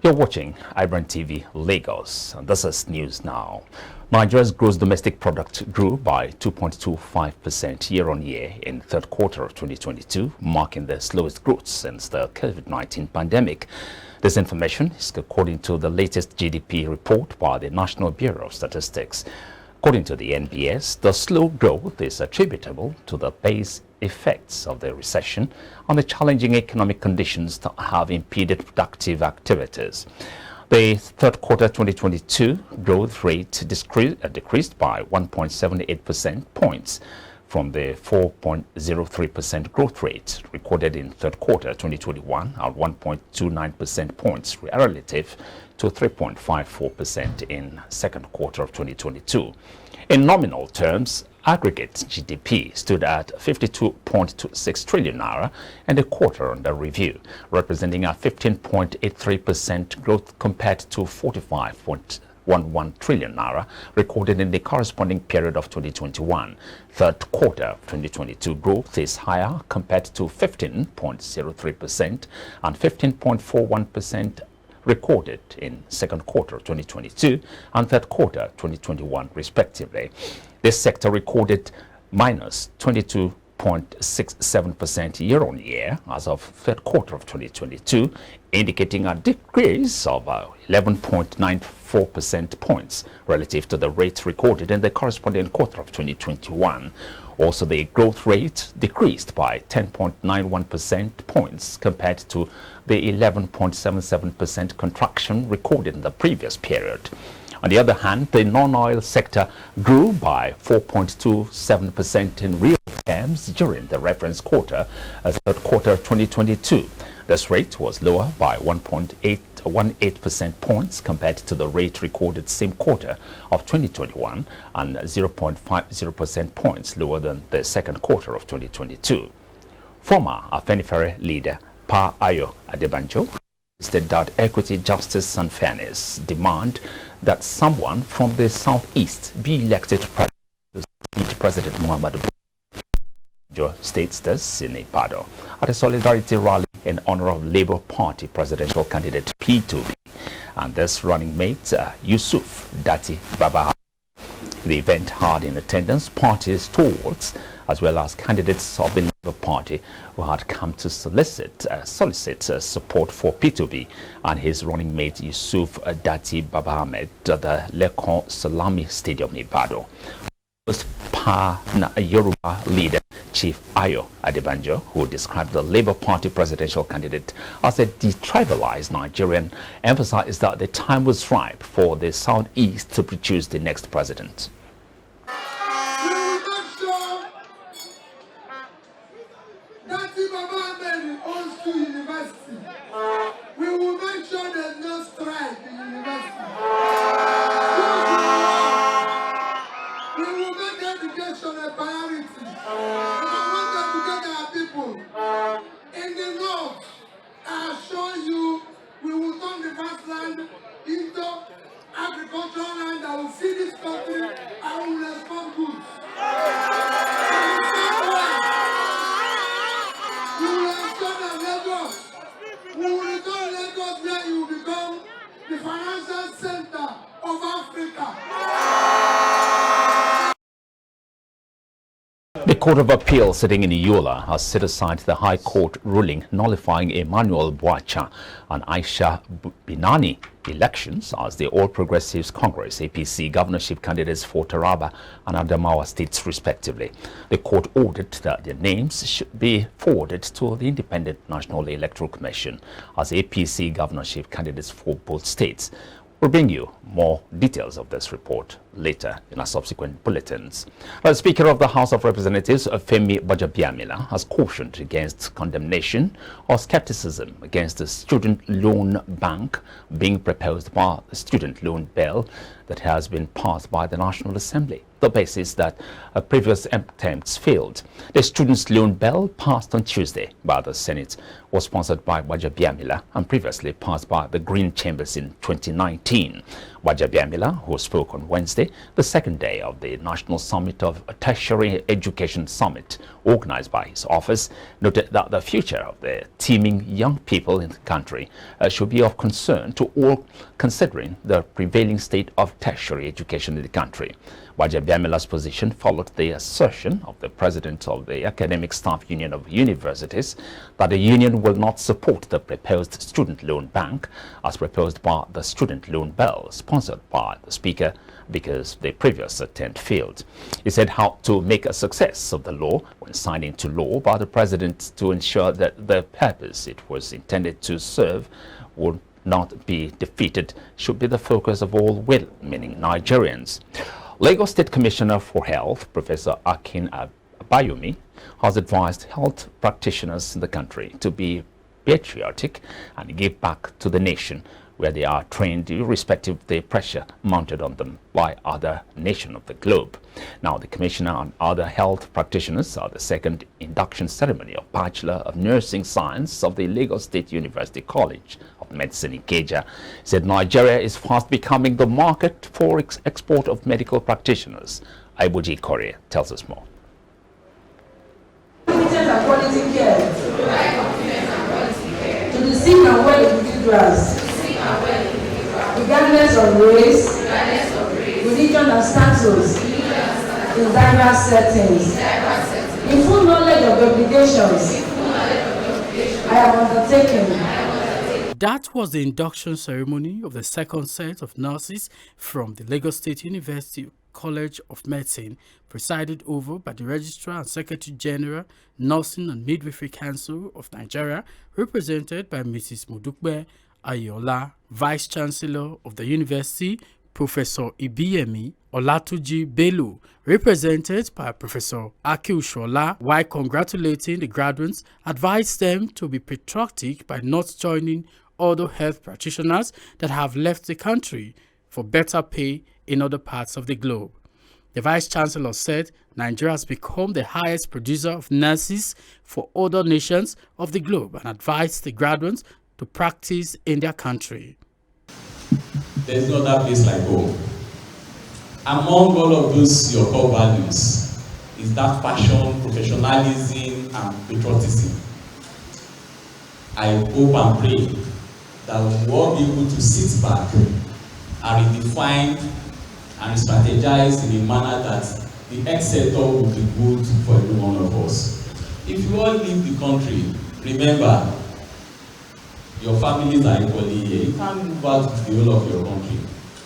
You're watching IBrandTV Lagos, and this is News Now. Nigeria's gross domestic product grew by 2.25% year-on-year in the third quarter of 2022, marking the slowest growth since the COVID-19 pandemic. This information is according to the latest GDP report by the National Bureau of Statistics. According to the NBS, the slow growth is attributable to the base effects of the recession and the challenging economic conditions that have impeded productive activities. The third quarter 2022 growth rate decreased by 1.78% points from the 4.03% growth rate recorded in third quarter 2021 and 1.29% points relative to 3.54% in second quarter of 2022. In nominal terms, aggregate GDP stood at 52.26 trillion naira in the quarter under review, representing a 15.83% growth compared to 45.11 trillion naira recorded in the corresponding period of 2021. Third quarter of 2022 growth is higher compared to 15.03% and 15.41% recorded in second quarter 2022 and third quarter 2021 respectively. This sector recorded minus 22.67% year-on-year as of third quarter of 2022, indicating a decrease of 11.94% points relative to the rate recorded in the corresponding quarter of 2021. Also, the growth rate decreased by 10.91% points compared to the 11.77% contraction recorded in the previous period. On the other hand, the non-oil sector grew by 4.27% in real terms during the reference quarter, third quarter 2022. This rate was lower by 1.18% points compared to the rate recorded same quarter of 2021 and 0.50% points lower than the second quarter of 2022. Former Afenifere leader Pa Ayo Adebanjo stated that equity, justice and fairness demand that someone from the southeast be elected to succeed President Muhammadu Buhari. States this in Ibadan at a solidarity rally in honor of Labour Party presidential candidate P2B and this running mate Yusuf Dati Baba. The event had in attendance party stalwarts as well as candidates of the Labour Party who had come to solicit support for P2B and his running mate Yusuf Dati Baba Ahmed at the Lekon Salami Stadium in Ibadan. Yoruba leader Chief Ayo Adebanjo, who described the Labour Party presidential candidate as a detribalized Nigerian, emphasized that the time was ripe for the Southeast to produce the next president. We will make sure there's no strike in university. We will make education a priority. And I want them to get our people. In the north, I assure you, we will turn the vast land into agricultural land that will feed this country and will export goods. We will ensure that Lagos, we will return Lagos where you will become the financial center of Africa. The Court of Appeal sitting in Yola has set aside the High Court ruling nullifying Emmanuel BWACHA and Aisha Binani elections as the All Progressives Congress APC governorship candidates for Taraba and Adamawa states respectively. The court ordered that their names should be forwarded to the Independent National Electoral Commission as APC governorship candidates for both states. We'll bring you more details of this report later in our subsequent bulletins. The Speaker of the House of Representatives, Femi GBAJABIAMILA, has cautioned against condemnation or skepticism against the student loan bank being proposed by the student loan bill that has been passed by the National Assembly. The basis that previous attempts failed. The students' loan bill passed on Tuesday by the Senate was sponsored by GBAJABIAMILA and previously passed by the Green Chambers in 2019. GBAJABIAMILA, who spoke on Wednesday, the second day of the National Summit of Tertiary Education Summit, organized by his office, noted that the future of the teeming young people in the country should be of concern to all, considering the prevailing state of tertiary education in the country. GBAJABIAMILA's position followed the assertion of the president of the Academic Staff Union of Universities that the union will not support the proposed student loan bank as proposed by the student loan bill sponsored by the speaker because the previous attempt failed. He said how to make a success of the law when signed into law by the president to ensure that the purpose it was intended to serve would not be defeated should be the focus of all well-meaning Nigerians. Lagos State Commissioner for Health, Professor KANU'S, has advised health practitioners in the country to be patriotic and give back to the nation where they are trained irrespective of the pressure mounted on them by other nations of the globe. Now, the Commissioner and other health practitioners at the second induction ceremony of Bachelor of Nursing Science of the Lagos State University College of Medicine in Ikeja said Nigeria is fast becoming the market for export of medical practitioners. Iboji Korea tells us more. Quality care to the sick and well individuals, regardless of race, religion and status, in diverse settings, in full knowledge of the obligations I have undertaken. That was the induction ceremony of the second set of nurses from the Lagos State University College of Medicine, presided over by the Registrar and Secretary General, Nursing and Midwifery Council of Nigeria, represented by Mrs. Modukbe Ayola, Vice Chancellor of the University, Professor Ibiyemi Olatuji Bello, represented by Professor Aki Ushola, while congratulating the graduates, advised them to be patriotic by not joining other health practitioners that have left the country for better pay in other parts of the globe. The Vice Chancellor said Nigeria has become the highest producer of nurses for other nations of the globe and advised the graduates to practice in their country. There is no other place like home. Among all of those your core values is that passion, professionalism, and patriotism. I hope and pray that we will all be able to sit back and redefine and strategize in a manner that the health sector will be good for every one of us. If you all leave the country, remember, your families are equally here. You can't move out to the whole of your country.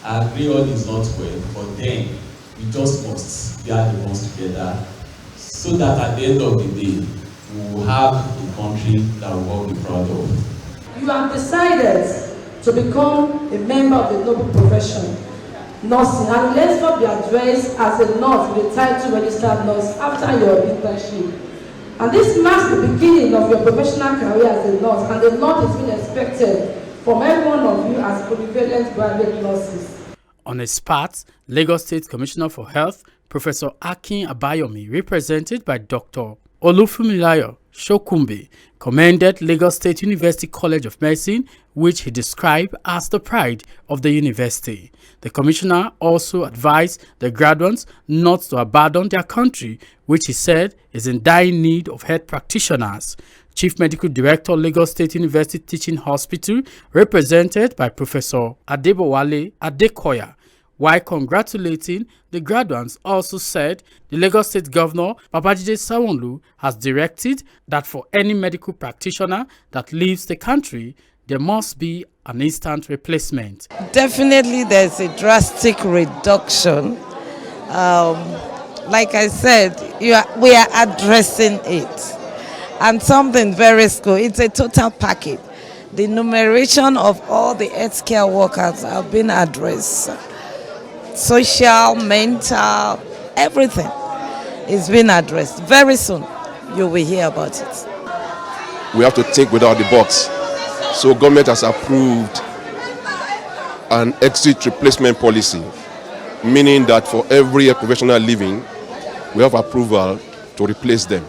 I agree all is not well, but then we just must get the ones together so that at the end of the day, we will have a country that we will all be proud of. You have decided to become a member of the noble profession, nursing, and let's not be addressed as a nurse with a title registered nurse after your internship. And this marks the beginning of your professional career as a nurse, and the nurse is being expected from every one of you as polyvalent graduate nurses. On his part, Lagos State Commissioner for Health, Professor Akin Abayomi, represented by Dr. Olufumilayo Shokumbe, commended Lagos State University College of Medicine, which he described as the pride of the university. The commissioner also advised the graduates not to abandon their country, which he said is in dire need of health practitioners. Chief Medical Director, Lagos State University Teaching Hospital, represented by Professor Adebowale Adekoya, while congratulating the graduates, also said the Lagos State Governor, Babajide Sanwo-Olu, has directed that for any medical practitioner that leaves the country, there must be an instant replacement. Definitely there's a drastic reduction. Like I said, we are addressing it. And something very cool, it's a total package. The enumeration of all the healthcare workers have been addressed. Social, mental, everything is being addressed. Very soon, you will hear about it. We have to think without the box. So government has approved an exit replacement policy, meaning that for every professional leaving, we have approval to replace them.